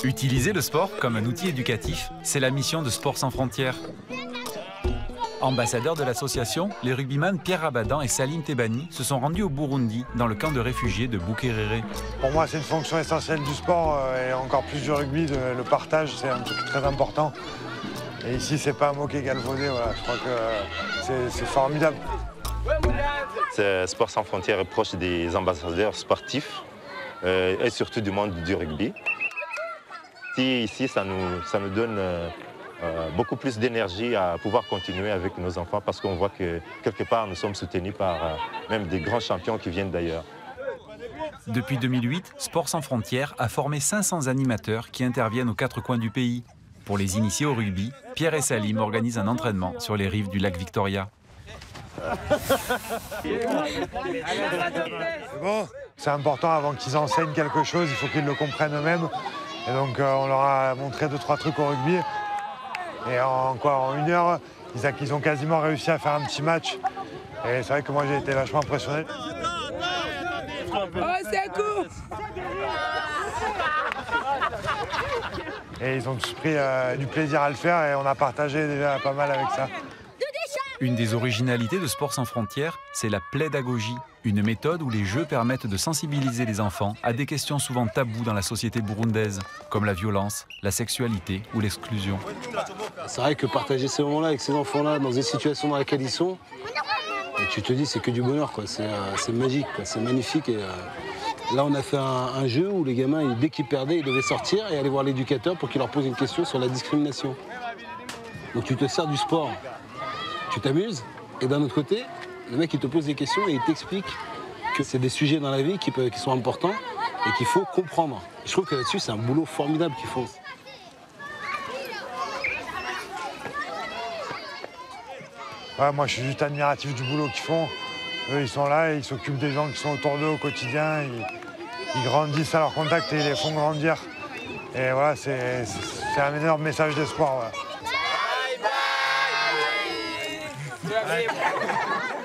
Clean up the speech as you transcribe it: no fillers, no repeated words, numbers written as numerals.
Utiliser le sport comme un outil éducatif, c'est la mission de Sport sans frontières. Ambassadeurs de l'association, les rugbyman Pierre Abadan et Salim Tebani se sont rendus au Burundi, dans le camp de réfugiés de Bukerere. Pour moi, c'est une fonction essentielle du sport et encore plus du rugby. Le partage, c'est un truc très important. Et ici, c'est pas un mot qui est galvaudé. Voilà. Je crois que c'est formidable. Sport sans frontières est proche des ambassadeurs sportifs et surtout du monde du rugby. Ici, ça nous donne beaucoup plus d'énergie à pouvoir continuer avec nos enfants parce qu'on voit que quelque part, nous sommes soutenus par même des grands champions qui viennent d'ailleurs. Depuis 2008, Sport sans frontières a formé 500 animateurs qui interviennent aux 4 coins du pays. Pour les initier au rugby, Pierre et Salim organisent un entraînement sur les rives du lac Victoria. Bon, c'est important avant qu'ils enseignent quelque chose, il faut qu'ils le comprennent eux-mêmes. Et donc on leur a montré 2-3 trucs au rugby. Et en 1 heure, ils ont quasiment réussi à faire un petit match. Et c'est vrai que moi j'ai été vachement impressionné. Oh, c'est cool! Et ils ont tous pris du plaisir à le faire et on a partagé déjà pas mal avec ça. Une des originalités de Sport sans frontières, c'est la pédagogie, une méthode où les jeux permettent de sensibiliser les enfants à des questions souvent taboues dans la société burundaise, comme la violence, la sexualité ou l'exclusion. C'est vrai que partager ces moments-là avec ces enfants-là, dans des situations dans lesquelles ils sont, et tu te dis c'est que du bonheur, quoi. C'est magique, c'est magnifique. Et, là, on a fait un jeu où les gamins, dès qu'ils perdaient, ils devaient sortir et aller voir l'éducateur pour qu'il leur pose une question sur la discrimination. Donc tu te sers du sport. Tu t'amuses, et d'un autre côté, le mec il te pose des questions et il t'explique que c'est des sujets dans la vie qui sont importants et qu'il faut comprendre. Et je trouve que là-dessus, c'est un boulot formidable qu'ils font. Ouais, moi, je suis juste admiratif du boulot qu'ils font. Eux, ils sont là et ils s'occupent des gens qui sont autour d'eux au quotidien. Ils grandissent à leur contact et ils les font grandir. Et voilà, c'est un énorme message d'espoir. Voilà. Bye bye!